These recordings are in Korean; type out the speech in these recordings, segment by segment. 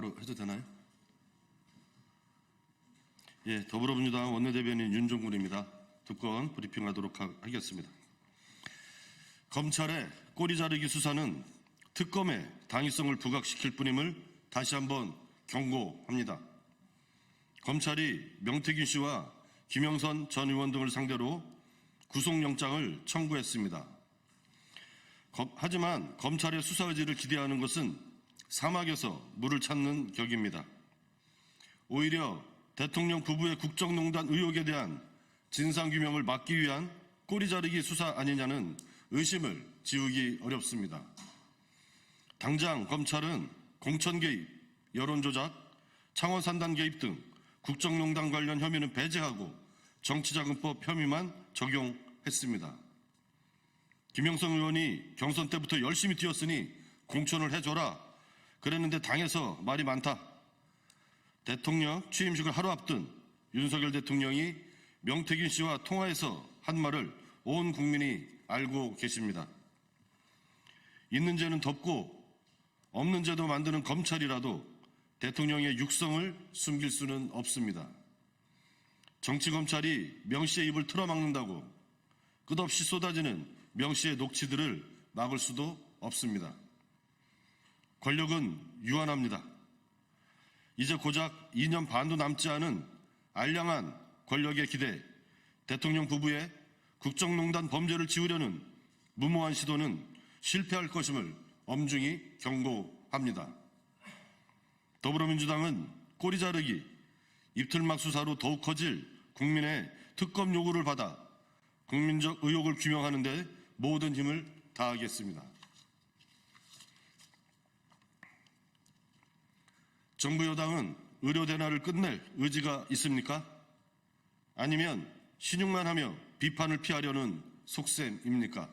바로 해도 되나요? 예, 더불어민주당 원내대변인 윤종군입니다. 특권 브리핑하도록 하겠습니다. 검찰의 꼬리 자르기 수사는 특검의 당위성을 부각시킬 뿐임을 다시 한번 경고합니다. 검찰이 명태균 씨와 김영선 전 의원 등을 상대로 구속영장을 청구했습니다. 하지만 검찰의 수사 의지를 기대하는 것은 사막에서 물을 찾는 격입니다. 오히려 대통령 부부의 국정농단 의혹에 대한 진상규명을 막기 위한 꼬리 자르기 수사 아니냐는 의심을 지우기 어렵습니다. 당장 검찰은 공천 개입, 여론 조작, 창원 산단 개입 등 국정농단 관련 혐의는 배제하고 정치자금법 혐의만 적용했습니다. 김영선 의원이 경선 때부터 열심히 뛰었으니 공천을 해줘라 그랬는데 당에서 말이 많다. 대통령 취임식을 하루 앞둔 윤석열 대통령이 명태균 씨와 통화해서 한 말을 온 국민이 알고 계십니다. 있는 죄는 덮고 없는 죄도 만드는 검찰이라도 대통령의 육성을 숨길 수는 없습니다. 정치검찰이 명씨의 입을 틀어막는다고 끝없이 쏟아지는 명씨의 녹취들을 막을 수도 없습니다. 권력은 유한합니다. 이제 고작 2년 반도 남지 않은 알량한 권력의 기대, 대통령 부부의 국정농단 범죄를 지우려는 무모한 시도는 실패할 것임을 엄중히 경고합니다. 더불어민주당은 꼬리 자르기, 입틀막 수사로 더욱 커질 국민의 특검 요구를 받아 국민적 의혹을 규명하는 데 모든 힘을 다하겠습니다. 정부 여당은 의료 대란을 끝낼 의지가 있습니까? 아니면 신용만 하며 비판을 피하려는 속셈입니까?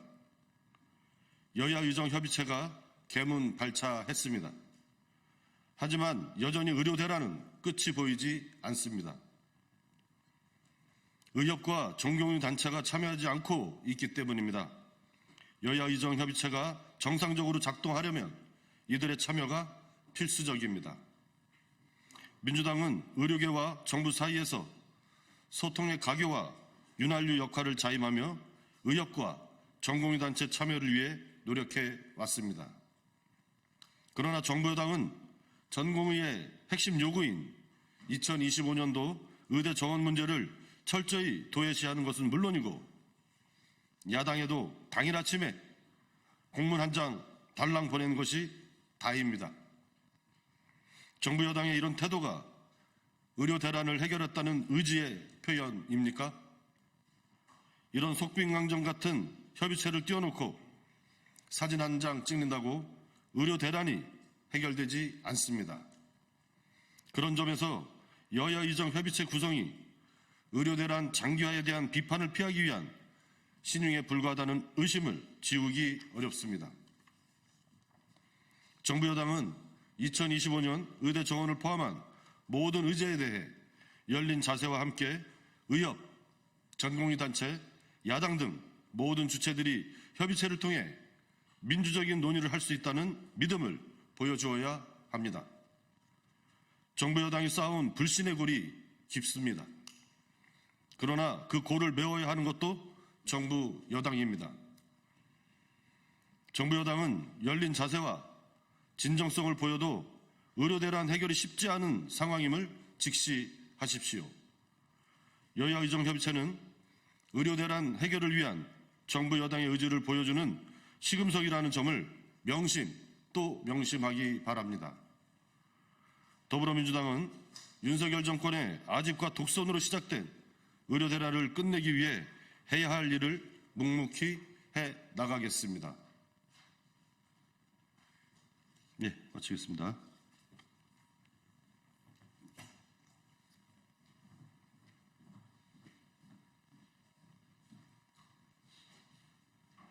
여야 의정 협의체가 개문 발차했습니다. 하지만 여전히 의료 대란은 끝이 보이지 않습니다. 의협과 종교인 단체가 참여하지 않고 있기 때문입니다. 여야 의정 협의체가 정상적으로 작동하려면 이들의 참여가 필수적입니다. 민주당은 의료계와 정부 사이에서 소통의 가교와 윤활유 역할을 자임하며 의협과 전공의단체 참여를 위해 노력해 왔습니다. 그러나 정부 여당은 전공의의 핵심 요구인 2025년도 의대 정원 문제를 철저히 도외시하는 것은 물론이고 야당에도 당일 아침에 공문 한 장 달랑 보낸 것이 다입니다. 정부 여당의 이런 태도가 의료 대란을 해결했다는 의지의 표현입니까? 이런 속빈강정 같은 협의체를 띄워놓고 사진 한 장 찍는다고 의료 대란이 해결되지 않습니다. 그런 점에서 여야 의정 협의체 구성이 의료 대란 장기화에 대한 비판을 피하기 위한 신용에 불과하다는 의심을 지우기 어렵습니다. 정부 여당은 2025년 의대 정원을 포함한 모든 의제에 대해 열린 자세와 함께 의협, 전공의단체, 야당 등 모든 주체들이 협의체를 통해 민주적인 논의를 할 수 있다는 믿음을 보여주어야 합니다. 정부 여당이 쌓아온 불신의 골이 깊습니다. 그러나 그 골을 메워야 하는 것도 정부 여당입니다. 정부 여당은 열린 자세와 진정성을 보여도 의료 대란 해결이 쉽지 않은 상황임을 직시하십시오. 여야 의정 협의체는 의료 대란 해결을 위한 정부 여당의 의지를 보여주는 시금석이라는 점을 또 명심하기 바랍니다. 더불어민주당은 윤석열 정권의 아집과 독선으로 시작된 의료 대란을 끝내기 위해 해야 할 일을 묵묵히 해 나가겠습니다. 예, 마치겠습니다.